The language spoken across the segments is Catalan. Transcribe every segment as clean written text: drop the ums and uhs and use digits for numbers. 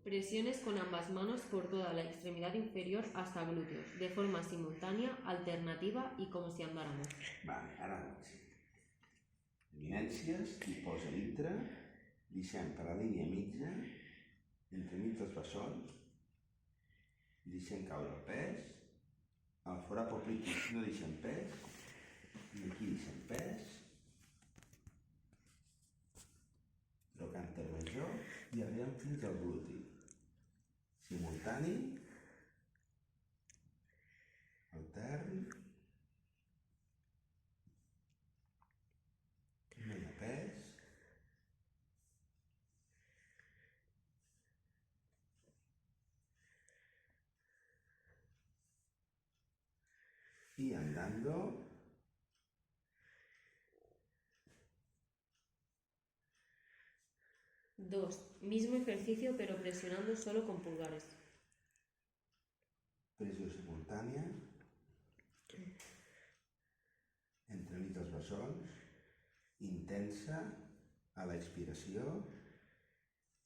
Presiones con ambas manos por toda la extremidad inferior hasta glúteos, de forma simultánea, alternativa y como si andáramos. Vale, ara eminències i posa dintre, deixem per la línia mitja, entremig dels bessons, deixem caure el pes, al forat poplític no deixem pes, i aquí deixem pes, trocant intermajor i arribem fins al gluti. Simultani, altern, no hi ha pes, y andando, Dos. Mismo ejercicio pero presionando solo con pulgares. pressió simultània, entremig dels bessons, intensa a l'expiració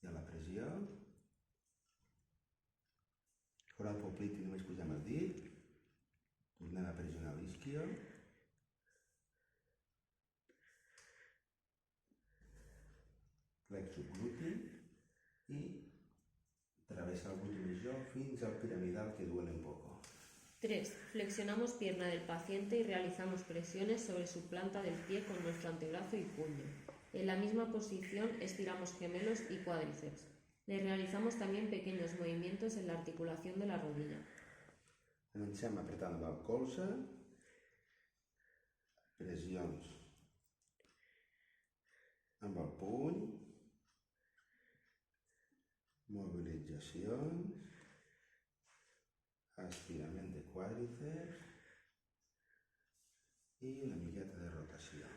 i a la pressió. Forat poplític només posem el dit, tornem a pressionar l'isquio. Plexo gluti i travessa el gluti major fins al piramidal que duele un poco. 3. Flexionamos pierna del paciente y realizamos presiones sobre su planta del pie con nuestro antebrazo y puño. En la misma posición estiramos gemelos y cuádriceps. Le realizamos también pequeños movimientos en la articulación de la rodilla. Comencem apretant amb el colze, pressions amb el puny, mobilitzacions, estirament de quàdriceps y una miqueta de rotación.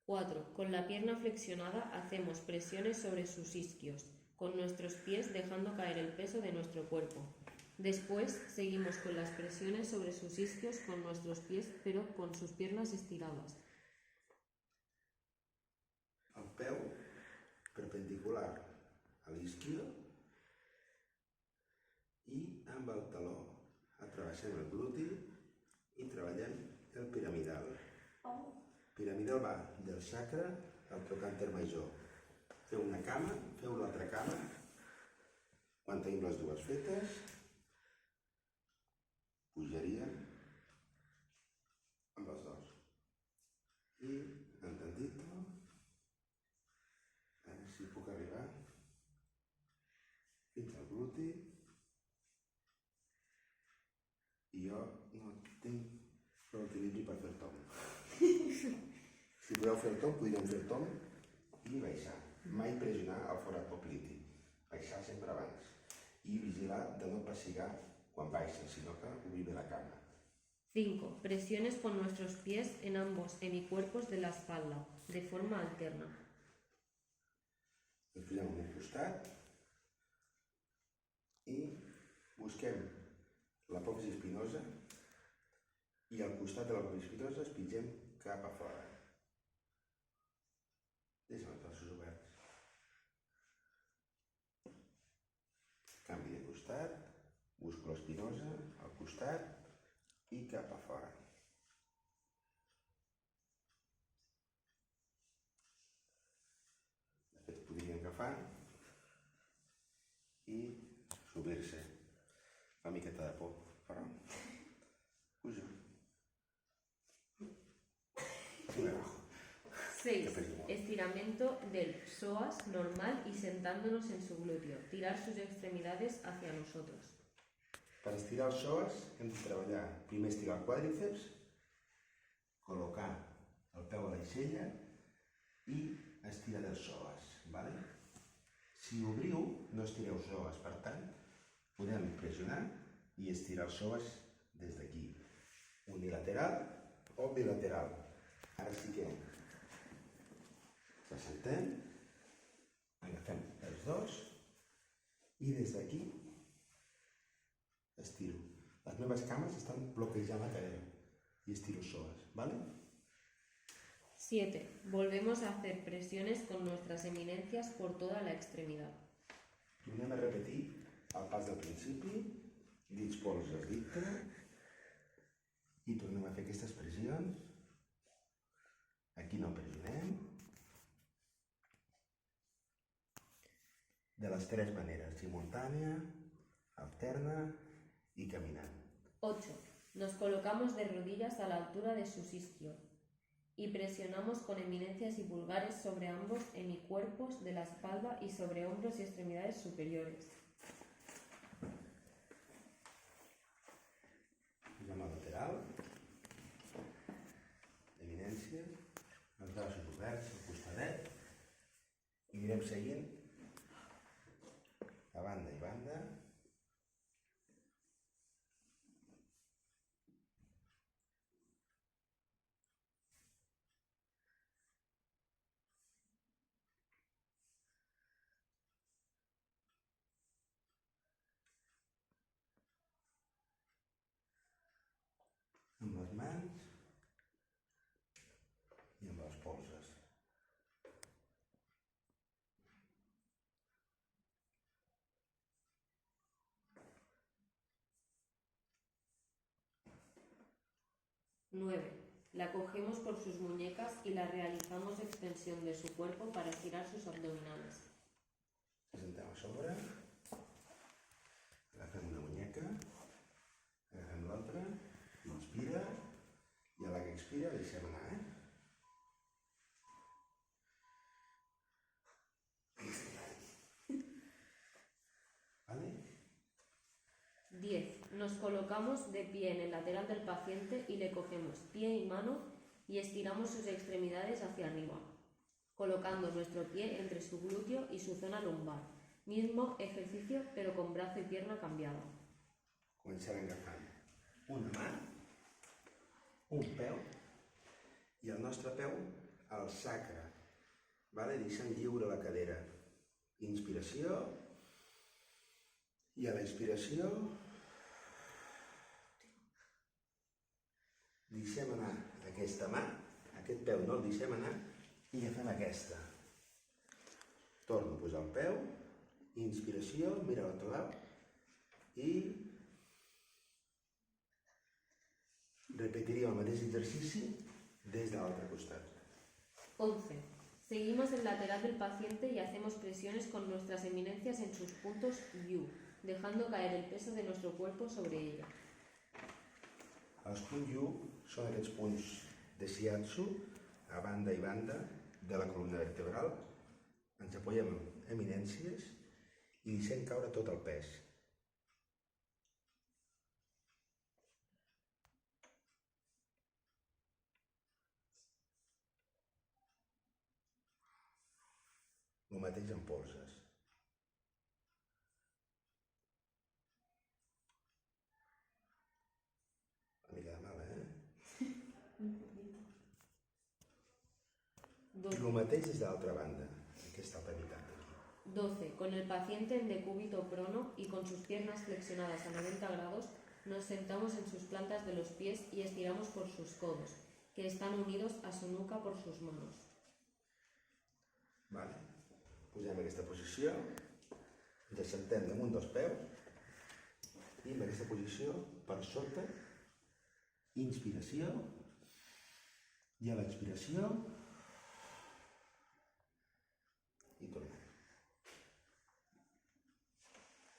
4. Con la pierna flexionada hacemos presiones sobre sus isquios, con nuestros pies dejando caer el peso de nuestro cuerpo. Después seguimos con las presiones sobre sus isquios con nuestros pies, pero con sus piernas estiradas. El peu perpendicular a l'isquio i amb el taló atravessem el gluti i treballem el piramidal. Piramidal va del sacre al trocànter major. Feu una cama, feu l'altra cama, quan tenim les dues fetes, pujaríem amb els dos. I, entendit-ho, a veure si puc arribar fins al gluti. I jo no tinc prou equilibri per fer el tom. Si podeu fer el tom, podríem fer el tom i baixar. Mai pressionar el forat poplític. Baixar sempre abans. I vigilar de no pessigar quan baixa, sinó que obrir bé la cama. 5. Presiones con nuestros pies en ambos hemicuerpos de la espalda, de forma alterna. Ens posem en un costat i busquem l'apòfisi espinosa i al costat de l'apòfisi espinosa es pingem cap a fora. Deixem els braços oberts. Canvi de costat, busco l'espinosa al costat i cap a fora. De fet, podríem agafar i subir-se. Fa miqueta de por, però puja. Sube abajo. 6. Estiramiento del psoas normal y sentándonos en su glúteo. Tirar sus extremidades hacia nosotros. Per estirar els psoas hem de treballar, primer estirar el quàdriceps, col·locar el peu a l'aixella i estirar els psoas. ¿Vale? Si obriu, no estireu psoas, per tant, podem pressionar i estirar els psoas des d'aquí. Unilateral o bilateral. Ara sí que ens assentem, agafem els dos i des d'aquí estiro. Les meves cames estan bloquejant la cadera y estiro psoas, ¿vale? 7. Volvemos a hacer presiones con nuestras eminencias por toda la extremidad. Tornem a repetir pas del principi, dits polzes dintre, i tornem a fer aquestes pressions. Aquí no pressionem. De les tres maneres, simultània, alterna y caminando. 8. Nos colocamos de rodillas a la altura de sus isquios y presionamos con eminencias y pulgares sobre ambos hemicuerpos de la espalda y sobre hombros y extremidades superiores. Posem al lateral, eminència, els braços oberts al costadet i anirem seguint a banda i banda. Amb les mans i amb les polzes. Nueve. La cogemos por sus muñecas y la realizamos extensión de su cuerpo para estirar sus abdominales. Sentem a sobre, agafem una muñeca, agafem l'altra, inspira, i a la que expira deixem anar, ¿Vale? 10. Nos colocamos de pie en el lateral del paciente y le cogemos pie y mano y estiramos sus extremidades hacia arriba, colocando nuestro pie entre su glúteo y su zona lumbar. Mismo ejercicio, pero con brazo y pierna cambiada. Comencem agafant una mà, un peu i el nostre peu al sacre, vale? Deixant lliure la cadera. Inspiració i a l'expiració deixem anar aquesta mà, aquest peu no el deixem anar i agafem aquesta. Torno a posar el peu, inspiració, mira a l'altre lado i repetiríem el mateix exercici des de l'altre costat. 11. Seguimos el lateral del paciente y hacemos presiones con nuestras eminencias en sus puntos U, dejando caer el peso de nuestro cuerpo sobre ella. Els punts U són aquests punts de shiatsu a banda i banda de la columna vertebral. Ens apoyem en eminències i deixem caure tot el pes. El mateix amb polzes. Una mica de mal, I el mateix des de l'altra banda, aquesta altra meitat d'aquí. 12. Con el paciente en decúbito prono y con sus piernas flexionadas a 90 grados, nos sentamos en sus plantas de los pies y estiramos por sus codos, que están unidos a su nuca por sus manos. Vale. Posem aquesta posició, ens assentem damunt dels peus i en aquesta posició per sota, inspiració i a l'expiració i tornem.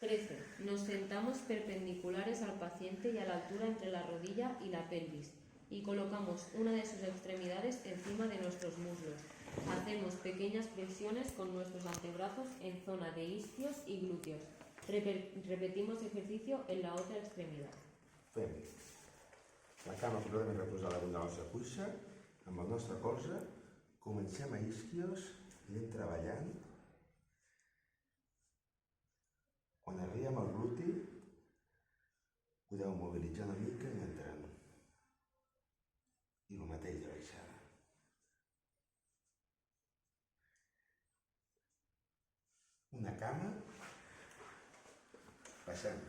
13. Nos sentamos perpendiculares al paciente y a la altura entre la rodilla y la pelvis y colocamos una de sus extremidades encima de nuestros muslos. Hacemos pequeñas flexiones con nuestros antebrazos en zona de isquios y glúteos. Repetimos ejercicio en la otra extremidad. Fem la cama completament reposada damunt de la nostra cuixa, amb el nostre colze, comencem a isquios i anem treballant. Quan arribem al gluti, podeu mobilitzar una mica i entrem. I el mateix de baixada. Una cama, passant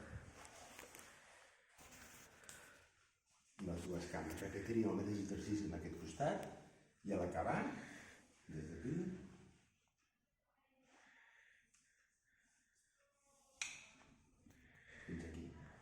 les dues cames. Repetiríem el mateix exercici en aquest costat i a l'acabar, des d'aquí,